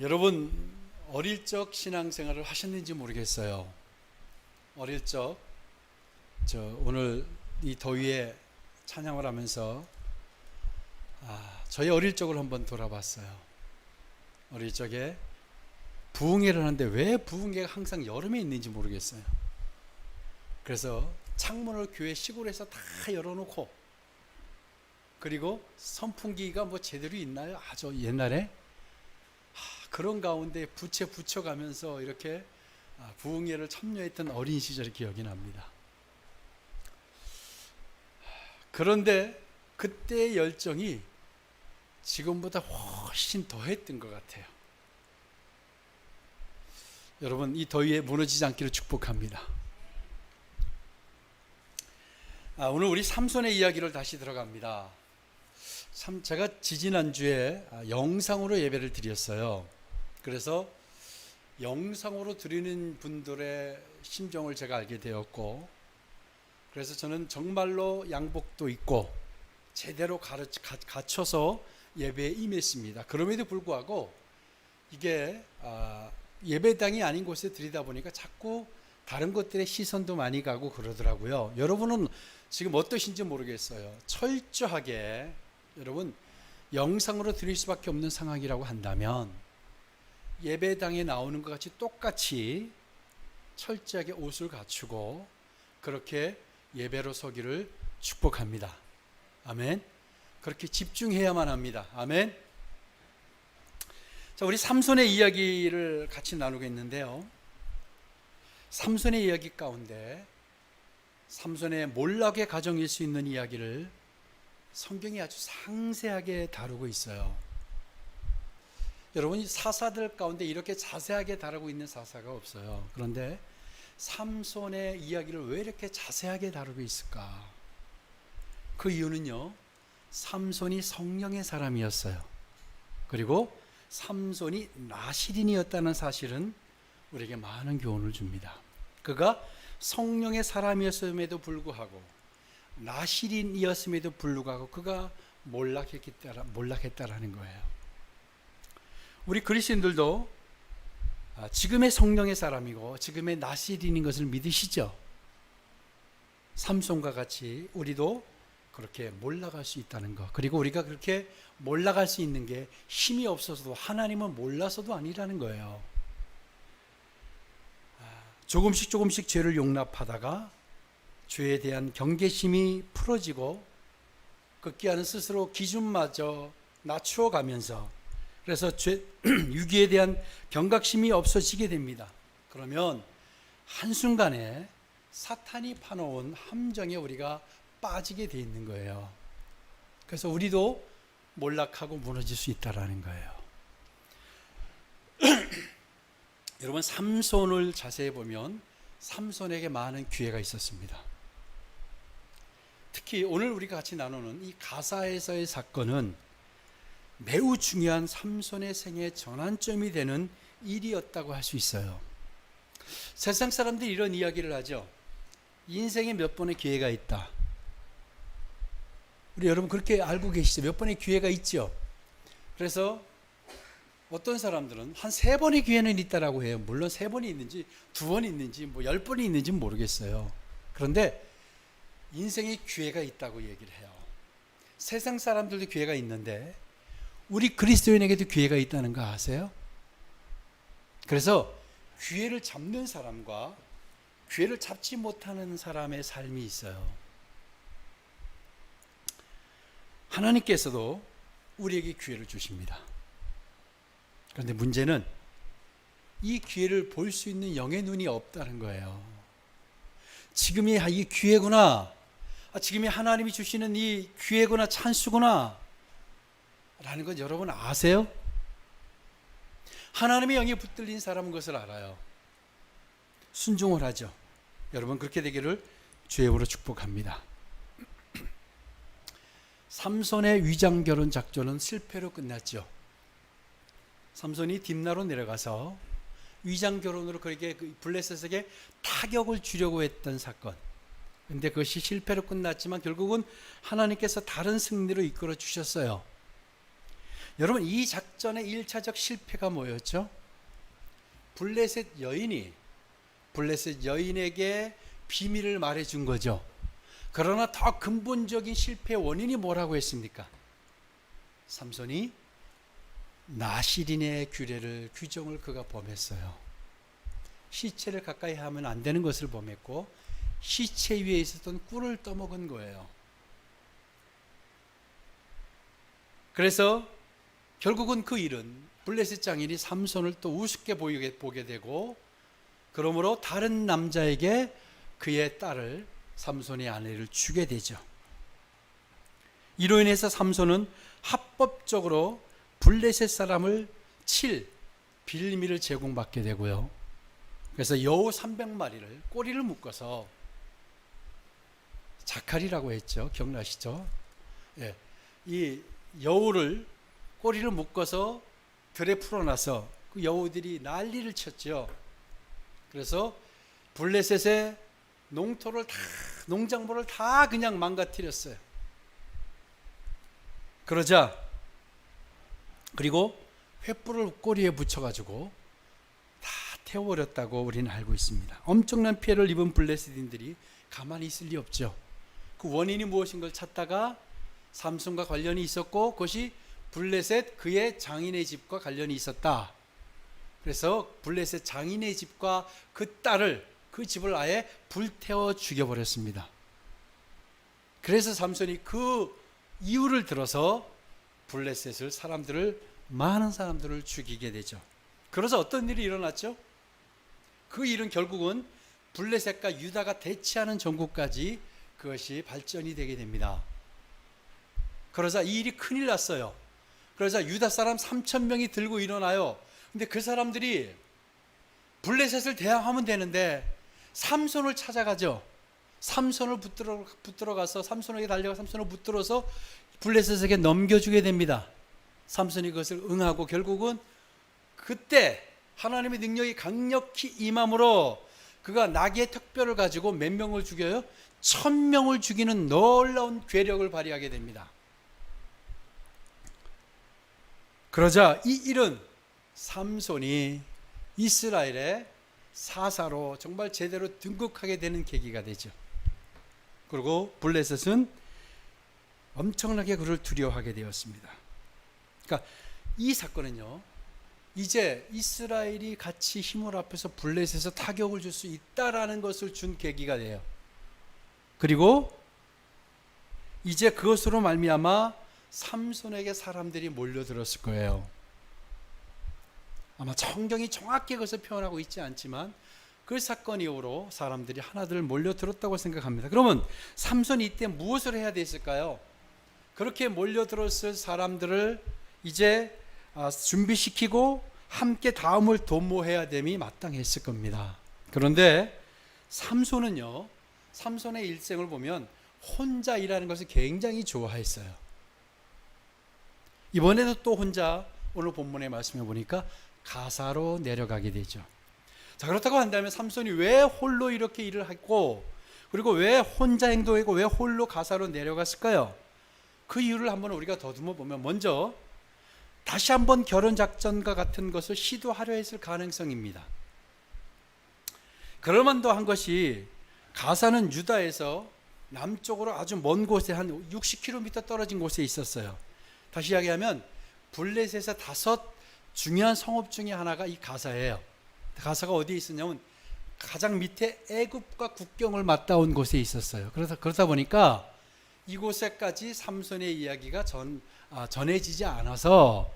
여러분 어릴 적 신앙생활을 하셨는지 모르겠어요. 어릴 적 오늘 이 더위에 찬양을 하면서 저희 어릴 적을 한번 돌아봤어요. 어릴 적에 부흥회를 하는데 왜 부흥회가 항상 여름에 있는지 모르겠어요. 그래서 창문을 교회 시골에서 다 열어놓고, 그리고 선풍기가 뭐 제대로 있나요? 아주 옛날에 그런 가운데 부채 붙여가면서 이렇게 부흥회를 참여했던 어린 시절이 기억이 납니다. 그런데 그때의 열정이 지금보다 훨씬 더했던 것 같아요. 여러분, 이 더위에 무너지지 않기를 축복합니다. 오늘 우리 삼손의 이야기를 다시 들어갑니다. 제가 지지난주에 영상으로 예배를 드렸어요. 그래서 영상으로 드리는 분들의 심정을 제가 알게 되었고, 그래서 저는 정말로 양복도 입고 제대로 갖춰서 예배에 임했습니다. 그럼에도 불구하고 이게 예배당이 아닌 곳에 드리다 보니까 자꾸 다른 것들의 시선도 많이 가고 그러더라고요. 여러분은 지금 어떠신지 모르겠어요. 철저하게 여러분 영상으로 드릴 수밖에 없는 상황이라고 한다면 예배당에 나오는 것 같이 똑같이 철저하게 옷을 갖추고 그렇게 예배로 서기를 축복합니다. 아멘. 그렇게 집중해야만 합니다. 아멘. 자, 우리 삼손의 이야기를 같이 나누겠는데요. 삼손의 이야기 가운데 삼손의 몰락의 가정일 수 있는 이야기를 성경이 아주 상세하게 다루고 있어요. 여러분, 사사들 가운데 이렇게 자세하게 다루고 있는 사사가 없어요. 그런데 삼손의 이야기를 왜 이렇게 자세하게 다루고 있을까? 그 이유는요, 삼손이 성령의 사람이었어요. 그리고 삼손이 나실인이었다는 사실은 우리에게 많은 교훈을 줍니다. 그가 성령의 사람이었음에도 불구하고 나실인이었음에도 불구하고 그가 몰락했다라는 거예요. 우리 그리스도인들도 지금의 성령의 사람이고 지금의 나실인인 것을 믿으시죠? 삼손과 같이 우리도 그렇게 몰락할 수 있다는 것, 그리고 우리가 그렇게 몰락할 수 있는 게 힘이 없어서도 하나님은 몰라서도 아니라는 거예요. 조금씩 죄를 용납하다가 죄에 대한 경계심이 풀어지고 극기하는 스스로 기준마저 낮추어가면서, 그래서 유기에 대한 경각심이 없어지게 됩니다. 그러면 한순간에 사탄이 파놓은 함정에 우리가 빠지게 돼 있는 거예요. 그래서 우리도 몰락하고 무너질 수 있다는 거예요. 여러분, 삼손을 자세히 보면 삼손에게 많은 기회가 있었습니다. 특히 오늘 우리가 같이 나누는 이 가사에서의 사건은 매우 중요한 삼손의 생애 전환점이 되는 일이었다고 할 수 있어요. 세상 사람들이 이런 이야기를 하죠. 인생에 몇 번의 기회가 있다. 우리 여러분 그렇게 알고 계시죠? 몇 번의 기회가 있죠. 그래서 어떤 사람들은 한 3번의 기회는 있다라고 해요. 물론 3번이 있는지 2번이 있는지 뭐 10번이 있는지는 모르겠어요. 그런데 인생에 기회가 있다고 얘기를 해요. 세상 사람들도 기회가 있는데 우리 그리스도인에게도 기회가 있다는 거 아세요? 그래서 기회를 잡는 사람과 기회를 잡지 못하는 사람의 삶이 있어요. 하나님께서도 우리에게 기회를 주십니다. 그런데 문제는 이 기회를 볼 수 있는 영의 눈이 없다는 거예요. 지금이 이 기회구나, 지금이 하나님이 주시는 이 기회구나, 찬스구나 라는 건 여러분 아세요? 하나님의 영이 붙들린 사람은 그것을 알아요. 순종을 하죠. 여러분 그렇게 되기를 주의 이름으로 축복합니다. 삼손의 위장결혼 작전은 실패로 끝났죠. 삼손이 딥나로 내려가서 위장결혼으로 그에게 블레셋에게 타격을 주려고 했던 사건. 그런데 그것이 실패로 끝났지만 결국은 하나님께서 다른 승리로 이끌어 주셨어요. 여러분 이 작전의 1차적 실패가 뭐였죠? 블레셋 여인에게 비밀을 말해준 거죠. 그러나 더 근본적인 실패의 원인이 뭐라고 했습니까? 삼손이 나시린의 규정을 그가 범했어요. 시체를 가까이 하면 안 되는 것을 범했고 시체 위에 있었던 꿀을 떠먹은 거예요. 그래서 결국은 그 일은 블레셋 장인이 삼손을 또 우습게 보게 되고, 그러므로 다른 남자에게 그의 딸을, 삼손의 아내를 주게 되죠. 이로 인해서 삼손은 합법적으로 블레셋 사람을 칠 빌미를 제공받게 되고요. 그래서 여우 300마리를 꼬리를 묶어서, 자칼이라고 했죠. 기억나시죠? 예, 이 여우를 꼬리를 묶어서 들에 풀어놔서 그 여우들이 난리를 쳤죠. 그래서 블레셋의 농작물을 다 그냥 망가뜨렸어요. 그리고 횃불을 꼬리에 붙여가지고 다 태워버렸다고 우리는 알고 있습니다. 엄청난 피해를 입은 블레셋인들이 가만히 있을 리 없죠. 그 원인이 무엇인 걸 찾다가 삼손과 관련이 있었고, 그것이 블레셋 그의 장인의 집과 관련이 있었다. 그래서 블레셋 장인의 집과 그 딸을, 그 집을 아예 불태워 죽여버렸습니다. 그래서 삼손이 그 이유를 들어서 블레셋을 많은 사람들을 죽이게 되죠. 그래서 어떤 일이 일어났죠? 그 일은 결국은 블레셋과 유다가 대치하는 전국까지 그것이 발전이 되게 됩니다. 그러자 이 일이 큰일 났어요. 그러자 유다 사람 3,000명이 들고 일어나요. 근데 그 사람들이 블레셋을 대항하면 되는데 삼손을 찾아가죠. 삼손을 붙들어 가서 삼손에게 달려가 삼손을 붙들어서 블레셋에게 넘겨주게 됩니다. 삼손이 그것을 응하고 결국은 그때 하나님의 능력이 강력히 임함으로 그가 나귀의 턱뼈를 가지고 몇 명을 죽여요? 1,000명을 죽이는 놀라운 괴력을 발휘하게 됩니다. 그러자 이 일은 삼손이 이스라엘의 사사로 정말 제대로 등극하게 되는 계기가 되죠. 그리고 블레셋은 엄청나게 그를 두려워하게 되었습니다. 그러니까 이 사건은요, 이제 이스라엘이 같이 힘을 합해서 블레셋에서 타격을 줄 수 있다라는 것을 준 계기가 돼요. 그리고 이제 그것으로 말미암아 삼손에게 사람들이 몰려들었을 거예요. 아마 성경이 정확히 그것을 표현하고 있지 않지만 그 사건 이후로 사람들이 하나둘 몰려들었다고 생각합니다. 그러면 삼손이 이때 무엇을 해야 됐을까요? 그렇게 몰려들었을 사람들을 이제 준비시키고 함께 다음을 도모해야 됨이 마땅했을 겁니다. 그런데 삼손은요, 삼손의 일생을 보면 혼자 일하는 것을 굉장히 좋아했어요. 이번에도 또 혼자 오늘 본문의 말씀해 보니까 가사로 내려가게 되죠. 자, 그렇다고 한다면 삼손이 왜 홀로 이렇게 일을 했고, 그리고 왜 혼자 행동하고 왜 홀로 가사로 내려갔을까요? 그 이유를 한번 우리가 더듬어 보면, 먼저 다시 한번 결혼 작전과 같은 것을 시도하려 했을 가능성입니다. 그럴만도 한 것이 가사는 유다에서 남쪽으로 아주 먼 곳에 한 60km 떨어진 곳에 있었어요. 다시 이야기하면 블레셋에서 5 중요한 성읍 중에 하나가 이 가사예요. 가사가 어디에 있었냐면 가장 밑에 애굽과 국경을 맞닿은 곳에 있었어요. 그러다 보니까 이곳에까지 삼손의 이야기가 전해지지 않아서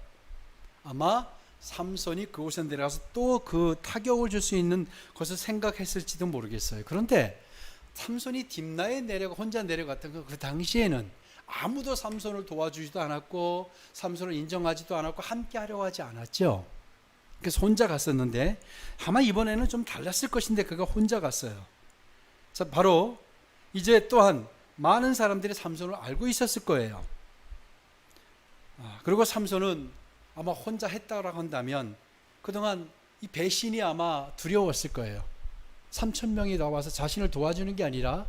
아마 삼손이 그곳에 내려가서 또 그 타격을 줄 수 있는 것을 생각했을지도 모르겠어요. 그런데 삼손이 딥나에 혼자 내려갔던 그 당시에는 아무도 삼손을 도와주지도 않았고 삼손을 인정하지도 않았고 함께 하려고 하지 않았죠. 그래서 혼자 갔었는데 아마 이번에는 좀 달랐을 것인데 그가 혼자 갔어요. 자, 바로 이제 또한 많은 사람들이 삼손을 알고 있었을 거예요. 그리고 삼손은 아마 혼자 했다고 한다면 그동안 이 배신이 아마 두려웠을 거예요. 3,000명이 나와서 자신을 도와주는 게 아니라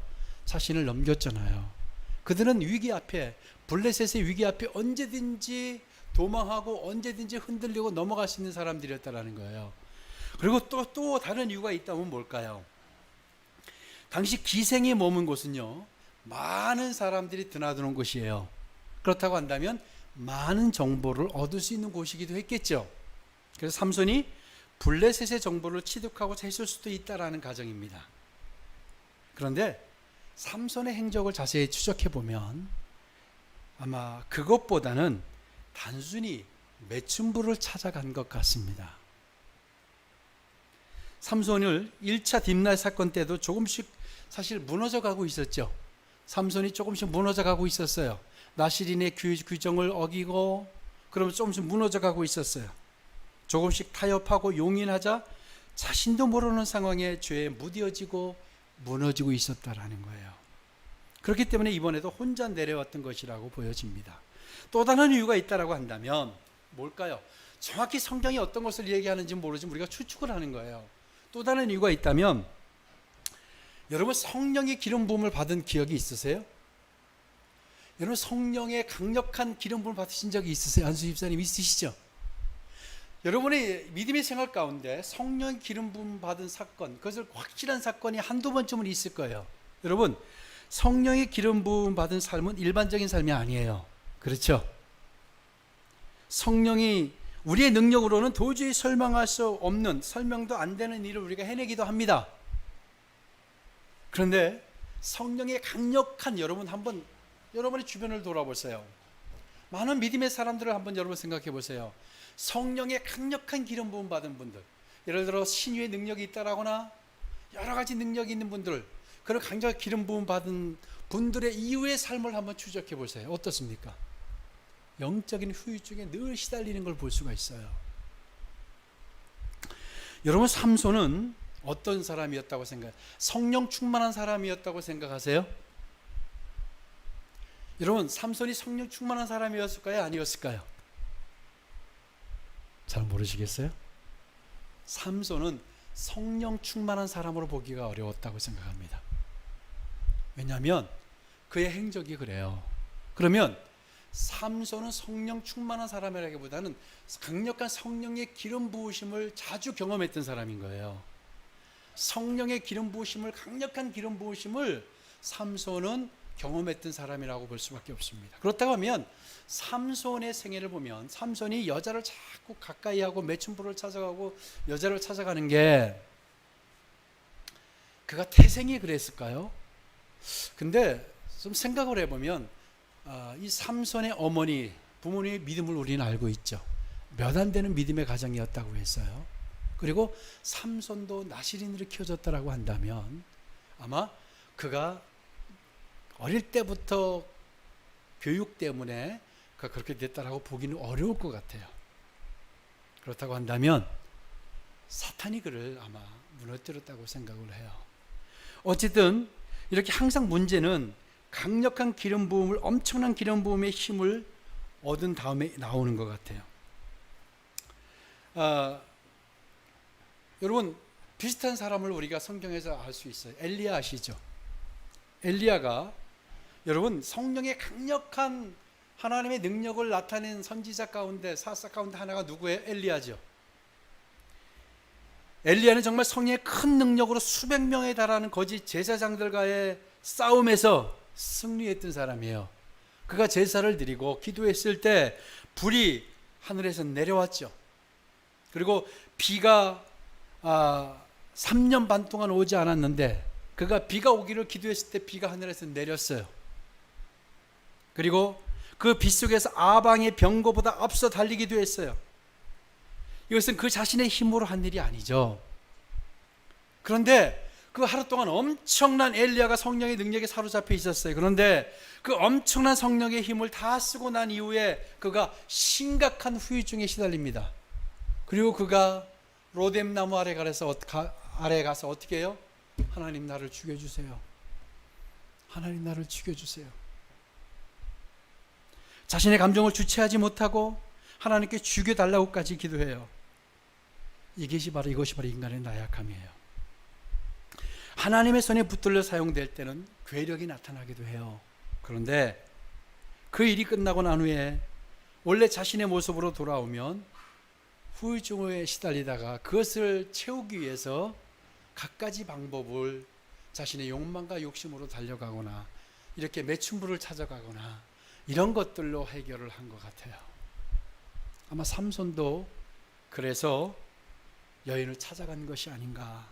자신을 넘겼잖아요. 그들은 위기 앞에, 블레셋의 위기 앞에 언제든지 도망하고 언제든지 흔들리고 넘어갈 수 있는 사람들이었다라는 거예요. 그리고 또 다른 이유가 있다면 뭘까요? 당시 기생이 머문 곳은요, 많은 사람들이 드나드는 곳이에요. 그렇다고 한다면 많은 정보를 얻을 수 있는 곳이기도 했겠죠. 그래서 삼손이 블레셋의 정보를 취득하고 했을 수도 있다라는 가정입니다. 그런데 삼손의 행적을 자세히 추적해 보면 아마 그것보다는 단순히 매춘부를 찾아간 것 같습니다. 삼손을 1차 딥날 사건 때도 조금씩 사실 무너져 가고 있었죠. 삼손이 조금씩 무너져 가고 있었어요. 나실인의 규정을 어기고 그러면 조금씩 무너져 가고 있었어요. 조금씩 타협하고 용인하자 자신도 모르는 상황에 죄에 무뎌지고 무너지고 있었다라는 거예요. 그렇기 때문에 이번에도 혼자 내려왔던 것이라고 보여집니다. 또 다른 이유가 있다라고 한다면 뭘까요? 정확히 성경이 어떤 것을 얘기하는지 모르지만 우리가 추측을 하는 거예요. 또 다른 이유가 있다면, 여러분 성령의 기름 부음을 받은 기억이 있으세요? 여러분 성령의 강력한 기름 부음을 받으신 적이 있으세요? 안수 집사님 있으시죠? 여러분의 믿음의 생활 가운데 성령 기름 부음 받은 사건, 그것을 확실한 사건이 한두 번쯤은 있을 거예요. 여러분 성령의 기름 부음 받은 삶은 일반적인 삶이 아니에요. 그렇죠? 성령이 우리의 능력으로는 도저히 설명할 수 없는, 설명도 안 되는 일을 우리가 해내기도 합니다. 그런데 성령의 강력한, 여러분 한번 여러분의 주변을 돌아보세요. 많은 믿음의 사람들을 한번 여러분 생각해 보세요. 성령의 강력한 기름 부음 받은 분들, 예를 들어 신유의 능력이 있다라거나 여러 가지 능력이 있는 분들, 그런 강력한 기름 부음 받은 분들의 이후의 삶을 한번 추적해 보세요. 어떻습니까? 영적인 후유증에 늘 시달리는 걸 볼 수가 있어요. 여러분 삼손은 어떤 사람이었다고 생각해요? 성령 충만한 사람이었다고 생각하세요? 여러분 삼손이 성령 충만한 사람이었을까요? 아니었을까요? 잘 모르시겠어요? 삼손은 성령 충만한 사람으로 보기가 어려웠다고 생각합니다. 왜냐하면 그의 행적이 그래요. 그러면 삼손은 성령 충만한 사람이라기보다는 강력한 성령의 기름 부으심을 자주 경험했던 사람인 거예요. 성령의 기름 부으심을, 강력한 기름 부으심을 삼손은 경험했던 사람이라고 볼 수밖에 없습니다. 그렇다고 하면 삼손의 생애를 보면 삼손이 여자를 자꾸 가까이 하고 매춘부를 찾아가고 여자를 찾아가는 게 그가 태생이 그랬을까요? 근데 좀 생각을 해보면 이 삼손의 어머니, 부모님의 믿음을 우리는 알고 있죠. 몇 안 되는 믿음의 가정이었다고 했어요. 그리고 삼손도 나실인으로 키워졌다라고 한다면 아마 그가 어릴 때부터 교육 때문에 그가 그렇게 됐다라고 보기는 어려울 것 같아요. 그렇다고 한다면 사탄이 그를 아마 무너뜨렸다고 생각을 해요. 어쨌든 이렇게 항상 문제는 강력한 기름 부음을, 엄청난 기름 부음의 힘을 얻은 다음에 나오는 것 같아요. 여러분 비슷한 사람을 우리가 성경에서 알 수 있어요. 엘리야 아시죠? 엘리야가 여러분 성령의 강력한 하나님의 능력을 나타낸 선지자 가운데, 사사 가운데 하나가 누구예요? 엘리야죠. 엘리야는 정말 성령의 큰 능력으로 수백 명에 달하는 거짓 제사장들과의 싸움에서 승리했던 사람이에요. 그가 제사를 드리고 기도했을 때 불이 하늘에서 내려왔죠. 그리고 비가 3년 반 동안 오지 않았는데 그가 비가 오기를 기도했을 때 비가 하늘에서 내렸어요. 그리고 그 비 속에서 아방의 병거보다 앞서 달리기도 했어요. 이것은 그 자신의 힘으로 한 일이 아니죠. 그런데 그 하루 동안 엄청난 엘리야가 성령의 능력에 사로잡혀 있었어요. 그런데 그 엄청난 성령의 힘을 다 쓰고 난 이후에 그가 심각한 후유증에 시달립니다. 그리고 그가 로뎀나무 아래 가서 어떻게 해요? 하나님 나를 죽여주세요. 하나님 나를 죽여주세요. 자신의 감정을 주체하지 못하고 하나님께 죽여달라고까지 기도해요. 이것이 바로 인간의 나약함이에요. 하나님의 손에 붙들려 사용될 때는 괴력이 나타나기도 해요. 그런데 그 일이 끝나고 난 후에 원래 자신의 모습으로 돌아오면 후유증에 시달리다가 그것을 채우기 위해서 갖가지 방법을 자신의 욕망과 욕심으로 달려가거나 이렇게 매춘부를 찾아가거나 이런 것들로 해결을 한 것 같아요. 아마 삼손도 그래서 여인을 찾아간 것이 아닌가.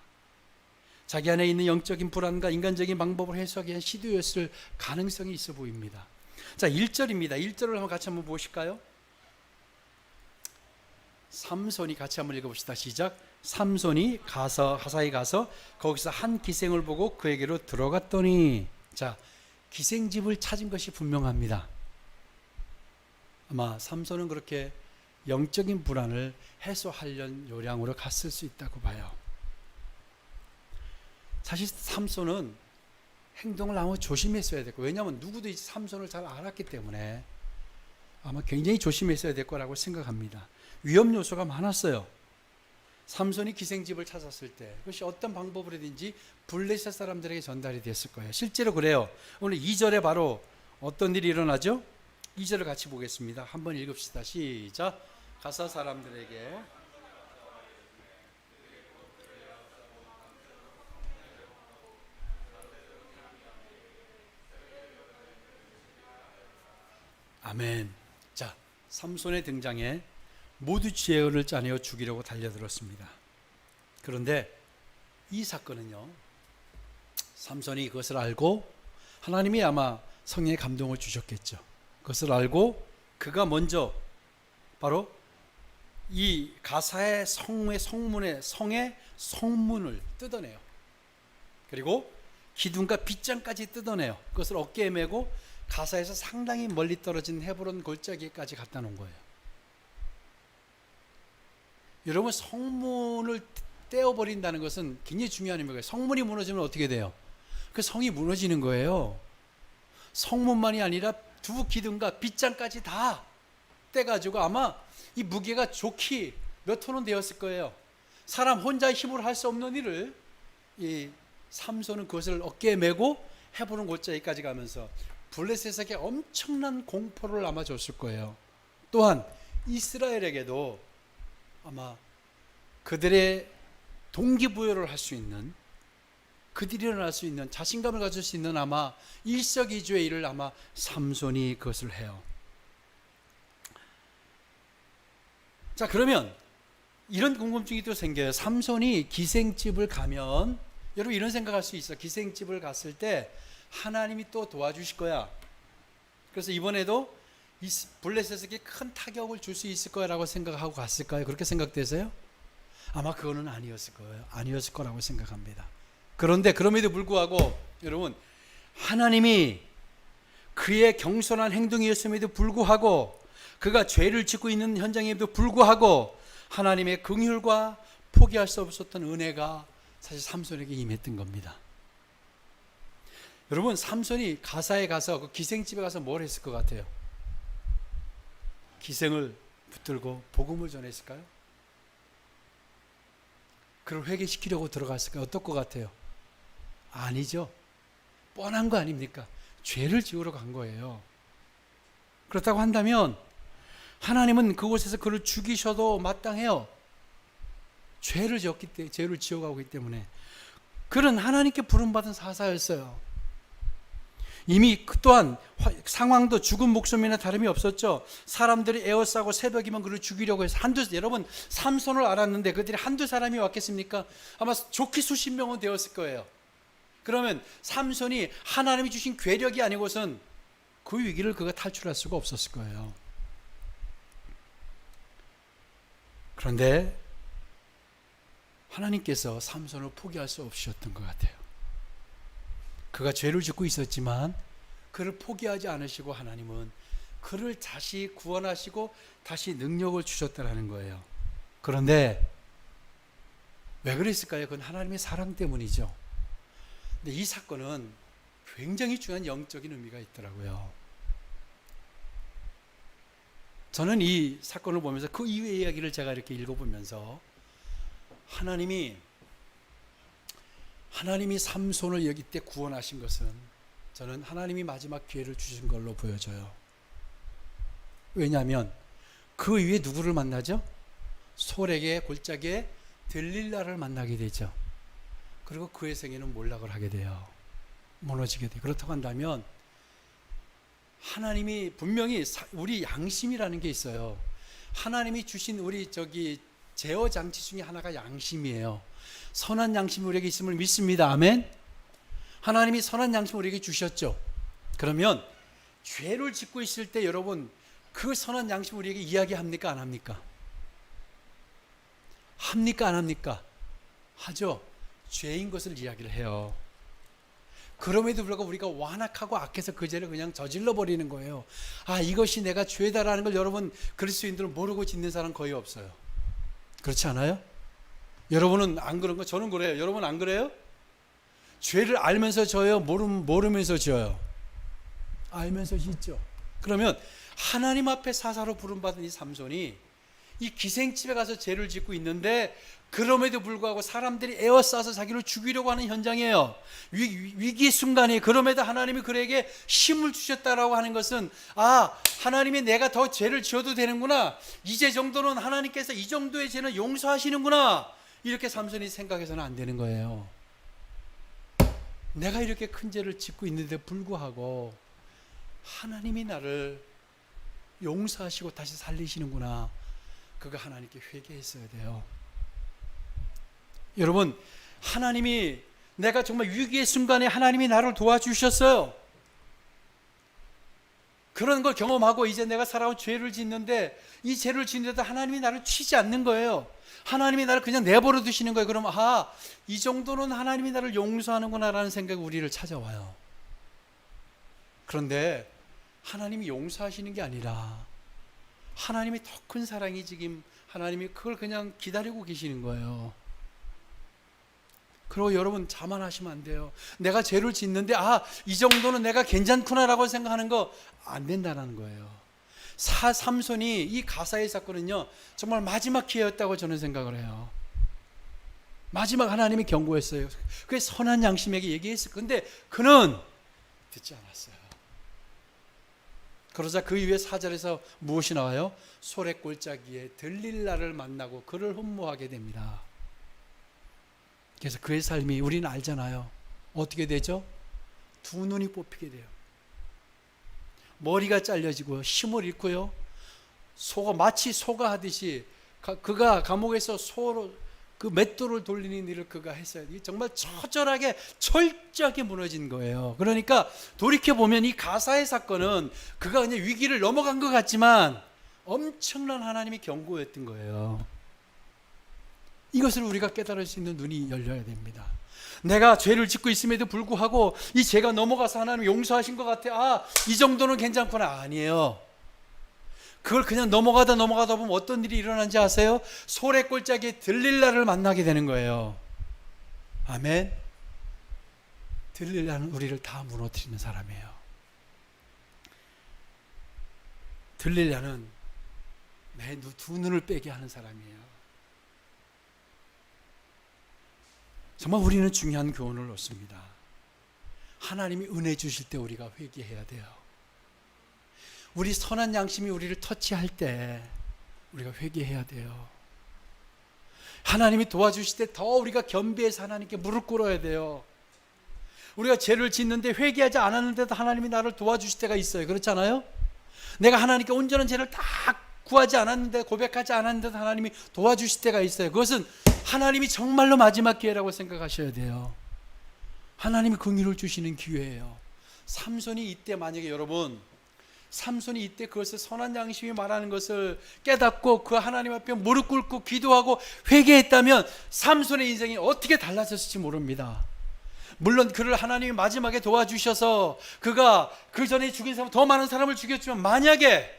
자기 안에 있는 영적인 불안과 인간적인 방법을 해소하기 위한 시도였을 가능성이 있어 보입니다. 자, 1절입니다. 1절을 한번 같이 한번 보실까요? 삼손이 같이 한번 읽어봅시다. 시작. 삼손이 가사에 가서 거기서 한 기생을 보고 그에게로 들어갔더니, 자, 기생집을 찾은 것이 분명합니다. 아마 삼손은 그렇게 영적인 불안을 해소하려는 요량으로 갔을 수 있다고 봐요. 사실 삼손은 행동을 아무 조심했어야 됐고, 왜냐하면 누구도 이 삼손을 잘 알았기 때문에 아마 굉장히 조심했어야 될 거라고 생각합니다. 위험 요소가 많았어요. 삼손이 기생집을 찾았을 때 그것이 어떤 방법으로든지 블레셋 사람들에게 전달이 됐을 거예요. 실제로 그래요. 오늘 2절에 바로 어떤 일이 일어나죠? 2절을 같이 보겠습니다. 한번 읽읍시다. 시작. 가사 사람들에게 아멘. 자, 삼손의 등장에 모두 죄를 짜내어 죽이려고 달려들었습니다. 그런데 이 사건은요, 삼손이 그것을 알고 하나님이 아마 성령의 감동을 주셨겠죠. 그것을 알고 그가 먼저 바로 이 가사의 성의 성문을 뜯어내요. 그리고 기둥과 빗장까지 뜯어내요. 그것을 어깨에 메고 가사에서 상당히 멀리 떨어진 헤브론 골짜기까지 갖다 놓은 거예요. 여러분, 성문을 떼어버린다는 것은 굉장히 중요한 의미가 있어요. 성문이 무너지면 어떻게 돼요? 그 성이 무너지는 거예요. 성문만이 아니라 두 기둥과 빗장까지 다 떼가지고 아마 이 무게가 좋게 몇 톤은 되었을 거예요. 사람 혼자 힘으로 할 수 없는 일을 이 삼손은 그것을 어깨에 메고 헤브론 골짜기까지 가면서 블레셋에게 엄청난 공포를 아마 줬을 거예요. 또한 이스라엘에게도 아마 그들의 동기부여를 할 수 있는, 그들이 일어날 수 있는, 자신감을 가질 수 있는 아마 일석이조의 일을 아마 삼손이 그것을 해요. 자, 그러면 이런 궁금증이 또 생겨요. 삼손이 기생집을 가면, 여러분 이런 생각할 수 있어요. 기생집을 갔을 때 하나님이 또 도와주실 거야. 그래서 이번에도 블레셋에게 큰 타격을 줄 수 있을 거라고 생각하고 갔을까요? 그렇게 생각되세요? 아마 그거는 아니었을 거예요. 아니었을 거라고 생각합니다. 그런데 그럼에도 불구하고 여러분, 하나님이 그의 경솔한 행동이었음에도 불구하고, 그가 죄를 짓고 있는 현장에도 불구하고 하나님의 긍휼과 포기할 수 없었던 은혜가 사실 삼손에게 임했던 겁니다. 여러분, 삼손이 가사에 가서 그 기생집에 가서 뭘 했을 것 같아요? 기생을 붙들고 복음을 전했을까요? 그를 회개시키려고 들어갔을까요? 어떨 것 같아요? 아니죠. 뻔한 거 아닙니까? 죄를 지으러 간 거예요. 그렇다고 한다면 하나님은 그곳에서 그를 죽이셔도 마땅해요. 죄를 지어가고 있기 때문에. 그는 하나님께 부름받은 사사였어요. 이미 또한 상황도 죽은 목숨이나 다름이 없었죠. 사람들이 에워싸고 새벽이면 그를 죽이려고 해서 여러분, 삼손을 알았는데 그들이 한두 사람이 왔겠습니까? 아마 좋게 수십 명은 되었을 거예요. 그러면 삼손이 하나님이 주신 괴력이 아니고선 그 위기를 그가 탈출할 수가 없었을 거예요. 그런데 하나님께서 삼손을 포기할 수 없으셨던 것 같아요. 그가 죄를 짓고 있었지만 그를 포기하지 않으시고 하나님은 그를 다시 구원하시고 다시 능력을 주셨다는 거예요. 그런데 왜 그랬을까요? 그건 하나님의 사랑 때문이죠. 근데 이 사건은 굉장히 중요한 영적인 의미가 있더라고요. 저는 이 사건을 보면서 그 이후의 이야기를 제가 이렇게 읽어보면서 하나님이 삼손을 여기 때 구원하신 것은 저는 하나님이 마지막 기회를 주신 걸로 보여져요. 왜냐하면 그 위에 누구를 만나죠? 솔에게 골짜기에 들릴라를 만나게 되죠. 그리고 그의 생애는 몰락을 하게 돼요. 무너지게 돼요. 그렇다고 한다면 하나님이 분명히 우리 양심이라는 게 있어요. 하나님이 주신 우리 제어 장치 중에 하나가 양심이에요. 선한 양심이 우리에게 있음을 믿습니다. 아멘. 하나님이 선한 양심을 우리에게 주셨죠. 그러면 죄를 짓고 있을 때 여러분 그 선한 양심을 우리에게 이야기합니까? 안 합니까? 합니까? 안 합니까? 하죠. 죄인 것을 이야기를 해요. 그럼에도 불구하고 우리가 완악하고 악해서 그 죄를 그냥 저질러 버리는 거예요. 아, 이것이 내가 죄다라는 걸 여러분 그리스도인들은 모르고 짓는 사람 거의 없어요. 그렇지 않아요? 여러분은 안 그런 거? 저는 그래요. 여러분 안 그래요? 죄를 알면서 져요? 모르면서 져요? 알면서 짓죠. 그러면 하나님 앞에 사사로 부름받은 이 삼손이 이 기생집에 가서 죄를 짓고 있는데 그럼에도 불구하고 사람들이 에워싸서 자기를 죽이려고 하는 현장이에요. 위기 순간에 그럼에도 하나님이 그에게 힘을 주셨다라고 하는 것은 하나님이 내가 더 죄를 지어도 되는구나. 이제 정도는 하나님께서 이 정도의 죄는 용서하시는구나. 이렇게 삼손이 생각해서는 안 되는 거예요. 내가 이렇게 큰 죄를 짓고 있는데 불구하고 하나님이 나를 용서하시고 다시 살리시는구나. 그거 하나님께 회개했어야 돼요. 여러분, 하나님이 내가 정말 위기의 순간에 하나님이 나를 도와주셨어요. 그런 걸 경험하고 이제 내가 살아온 죄를 짓는데 이 죄를 짓는데도 하나님이 나를 치지 않는 거예요. 하나님이 나를 그냥 내버려 두시는 거예요. 그러면 이 정도는 하나님이 나를 용서하는구나 라는 생각이 우리를 찾아와요. 그런데 하나님이 용서하시는 게 아니라 하나님이 더 큰 사랑이 지금 하나님이 그걸 그냥 기다리고 계시는 거예요. 그리고 여러분 자만하시면 안 돼요. 내가 죄를 짓는데 이 정도는 내가 괜찮구나라고 생각하는 거 안 된다는 거예요. 삼손이 이 가사의 사건은요 정말 마지막 기회였다고 저는 생각을 해요. 마지막 하나님이 경고했어요. 그게 선한 양심에게 얘기했을 건데 그는 듣지 않았어요. 그러자 그 이후에 4절에서 무엇이 나와요? 소래 골짜기에 들릴라를 만나고 그를 흠모하게 됩니다. 그래서 그의 삶이 우리는 알잖아요. 어떻게 되죠? 두 눈이 뽑히게 돼요. 머리가 잘려지고 힘을 잃고요. 마치 소가 하듯이 그가 감옥에서 소로 그 맷돌을 돌리는 일을 그가 했어요. 정말 처절하게 철저하게 무너진 거예요. 그러니까 돌이켜보면 이 가사의 사건은 그가 그냥 위기를 넘어간 것 같지만 엄청난 하나님의 경고였던 거예요. 이것을 우리가 깨달을 수 있는 눈이 열려야 됩니다. 내가 죄를 짓고 있음에도 불구하고 이 죄가 넘어가서 하나님 용서하신 것 같아. 이 정도는 괜찮구나. 아니에요. 그걸 그냥 넘어가다 보면 어떤 일이 일어난지 아세요? 소래 골짜기에 들릴라를 만나게 되는 거예요. 아멘. 들릴라는 우리를 다 무너뜨리는 사람이에요. 들릴라는 내 두 눈을 빼게 하는 사람이에요. 정말 우리는 중요한 교훈을 얻습니다. 하나님이 은혜 주실 때 우리가 회개해야 돼요. 우리 선한 양심이 우리를 터치할 때 우리가 회개해야 돼요. 하나님이 도와주실 때 더 우리가 겸비해서 하나님께 무릎 꿇어야 돼요. 우리가 죄를 짓는데 회개하지 않았는데도 하나님이 나를 도와주실 때가 있어요. 그렇잖아요? 내가 하나님께 온전한 죄를 다 구하지 않았는데 고백하지 않았는데도 하나님이 도와주실 때가 있어요. 그것은 하나님이 정말로 마지막 기회라고 생각하셔야 돼요. 하나님이 긍휼을 주시는 기회예요. 삼손이 이때 만약에 여러분 삼손이 이때 그것을 선한 양심이 말하는 것을 깨닫고 그 하나님 앞에 무릎 꿇고 기도하고 회개했다면 삼손의 인생이 어떻게 달라졌을지 모릅니다. 물론 그를 하나님이 마지막에 도와주셔서 그가 그 전에 죽인 사람 더 많은 사람을 죽였지만 만약에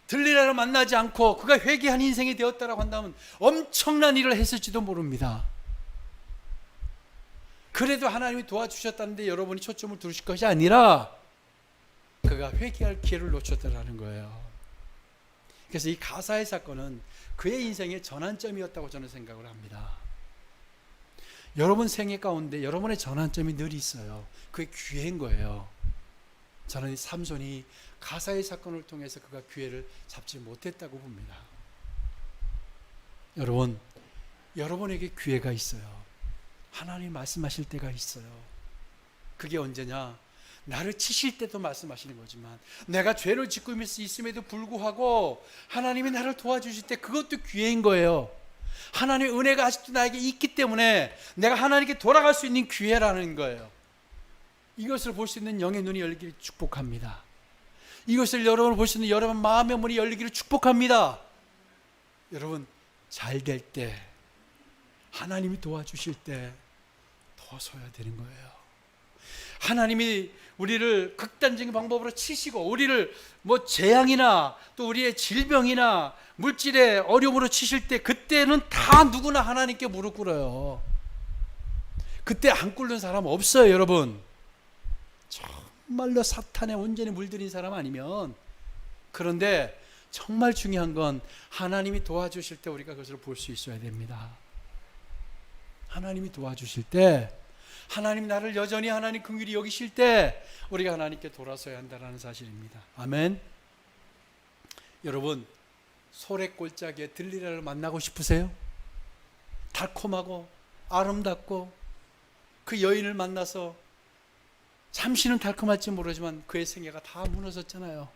들릴라를 만나지 않고 그가 회개한 인생이 되었다라고 한다면 엄청난 일을 했을지도 모릅니다. 그래도 하나님이 도와주셨다는데 여러분이 초점을 두실 것이 아니라 그가 회개할 기회를 놓쳤다라는 거예요. 그래서 이 가사의 사건은 그의 인생의 전환점이었다고 저는 생각을 합니다. 여러분 생애 가운데 여러분의 전환점이 늘 있어요. 그게 기회인 거예요. 저는 이 삼손이 가사의 사건을 통해서 그가 기회를 잡지 못했다고 봅니다. 여러분, 여러분에게 기회가 있어요. 하나님 말씀하실 때가 있어요. 그게 언제냐? 나를 치실 때도 말씀하시는 거지만 내가 죄를 짓고 있음에도 불구하고 하나님이 나를 도와주실 때 그것도 기회인 거예요. 하나님의 은혜가 아직도 나에게 있기 때문에 내가 하나님께 돌아갈 수 있는 기회라는 거예요. 이것을 볼 수 있는 영의 눈이 열리기를 축복합니다. 이것을 여러분 볼 수 있는 여러분 마음의 문이 열리기를 축복합니다. 여러분, 잘 될 때, 하나님이 도와주실 때 더 서야 되는 거예요. 하나님이 우리를 극단적인 방법으로 치시고 우리를 뭐 재앙이나 또 우리의 질병이나 물질의 어려움으로 치실 때 그때는 다 누구나 하나님께 무릎 꿇어요. 그때 안 꿇는 사람 없어요, 여러분. 정말로 사탄에 온전히 물들인 사람 아니면. 그런데 정말 중요한 건 하나님이 도와주실 때 우리가 그것을 볼 수 있어야 됩니다. 하나님이 도와주실 때, 하나님 나를 여전히 하나님 긍휼히 여기실 때 우리가 하나님께 돌아서야 한다는 사실입니다. 아멘. 여러분, 소래골짜기에 들릴라를 만나고 싶으세요? 달콤하고 아름답고 그 여인을 만나서 잠시는 달콤할지 모르지만 그의 생애가 다 무너졌잖아요.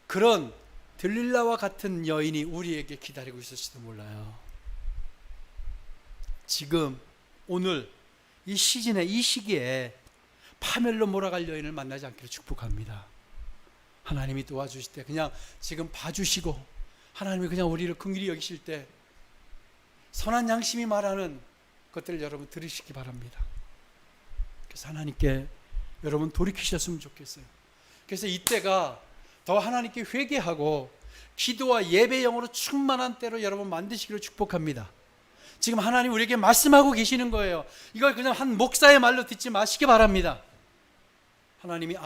그런 들릴라와 같은 여인이 우리에게 기다리고 있을지도 몰라요. 지금 오늘 이 시즌에, 이 시기에 파멸로 몰아갈 여인을 만나지 않기를 축복합니다. 하나님이 도와주실 때 그냥 지금 봐주시고 하나님이 그냥 우리를 긍휼히 여기실 때 선한 양심이 말하는 것들을 여러분 들으시기 바랍니다. 그래서 하나님께 여러분 돌이키셨으면 좋겠어요. 그래서 이때가 더 하나님께 회개하고 기도와 예배 영으로 충만한 때로 여러분 만드시기를 축복합니다. 지금 하나님 우리에게 말씀하고 계시는 거예요. 이걸 그냥 한 목사의 말로 듣지 마시기 바랍니다. 하나님이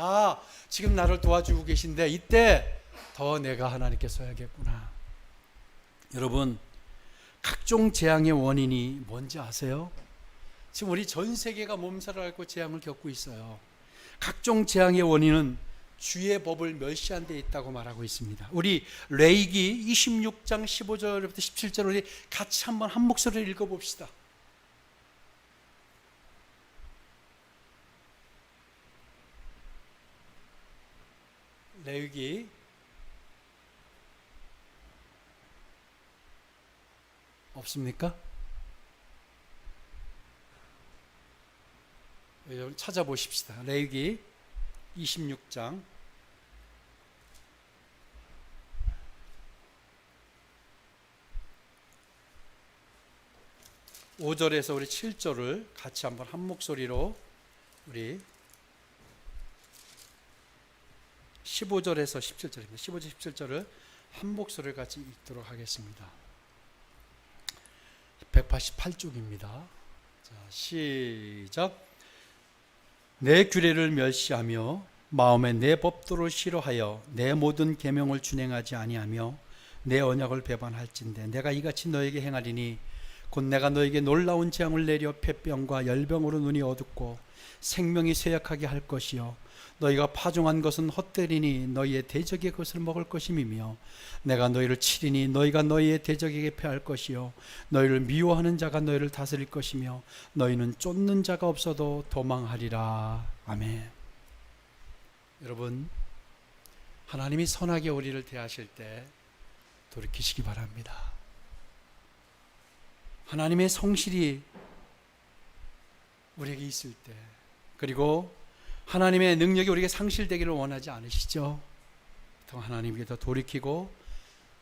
지금 나를 도와주고 계신데 이때 더 내가 하나님께 서야겠구나. 여러분, 각종 재앙의 원인이 뭔지 아세요? 지금 우리 전 세계가 몸살을 앓고 재앙을 겪고 있어요. 각종 재앙의 원인은 주의 법을 멸시한 데 있다고 말하고 있습니다. 우리 레위기 26장 15절부터 17절 우리 같이 한번 한 목소리를 읽어봅시다. 레위기 없습니까? 여러분 찾아보십시다. 레위기 26장 5절에서 우리 7절을 같이 한번 한 목소리로 우리 15절에서 17절입니다. 15절 17절을 한 목소리를 같이 읽도록 하겠습니다. 188쪽입니다. 자, 시작. 내 규례를 멸시하며 마음에 내 법도를 싫어하여 내 모든 계명을 준행하지 아니하며 내 언약을 배반할진대 내가 이같이 너에게 행하리니 곧 내가 너에게 놀라운 재앙을 내려 폐병과 열병으로 눈이 어둡고 생명이 쇠약하게 할 것이요 너희가 파종한 것은 헛되리니 너희의 대적의 것을 먹을 것임이며 내가 너희를 치리니 너희가 너희의 대적에게 패할 것이요 너희를 미워하는 자가 너희를 다스릴 것이며 너희는 쫓는 자가 없어도 도망하리라. 아멘. 여러분, 하나님이 선하게 우리를 대하실 때 돌이키시기 바랍니다. 하나님의 성실이 우리에게 있을 때, 그리고 하나님의 능력이 우리에게 상실되기를 원하지 않으시죠? 하나님께 더 돌이키고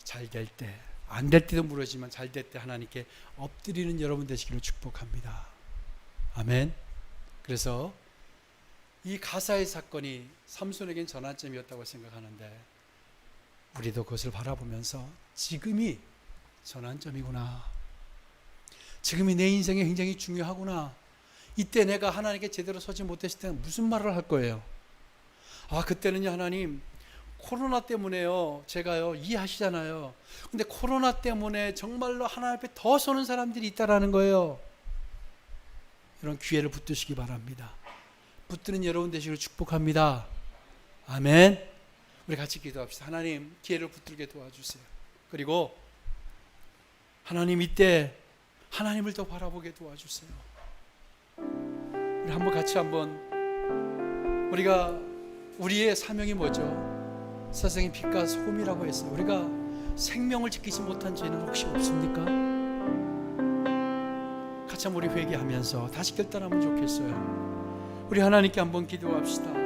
잘 될 때, 안 될 때도 모르지만 잘 될 때 하나님께 엎드리는 여러분 되시기를 축복합니다. 아멘. 그래서 이 가사의 사건이 삼손에겐 전환점이었다고 생각하는데 우리도 그것을 바라보면서 지금이 전환점이구나. 지금이 내 인생에 굉장히 중요하구나. 이때 내가 하나님께 제대로 서지 못했을 때는 무슨 말을 할 거예요? 그때는요, 하나님, 코로나 때문에요, 제가요, 이해하시잖아요. 근데 코로나 때문에 정말로 하나님 앞에 더 서는 사람들이 있다라는 거예요. 이런 기회를 붙드시기 바랍니다. 붙드는 여러분 되시기를 축복합니다. 아멘. 우리 같이 기도합시다. 하나님, 기회를 붙들게 도와주세요. 그리고 하나님, 이때 하나님을 더 바라보게 도와주세요. 우리 한번 같이 우리가 우리의 사명이 뭐죠? 세상의 빛과 소금이라고 했어요. 우리가 생명을 지키지 못한 죄는 혹시 없습니까? 같이 한번 우리 회개하면서 다시 결단하면 좋겠어요. 우리 하나님께 한번 기도합시다.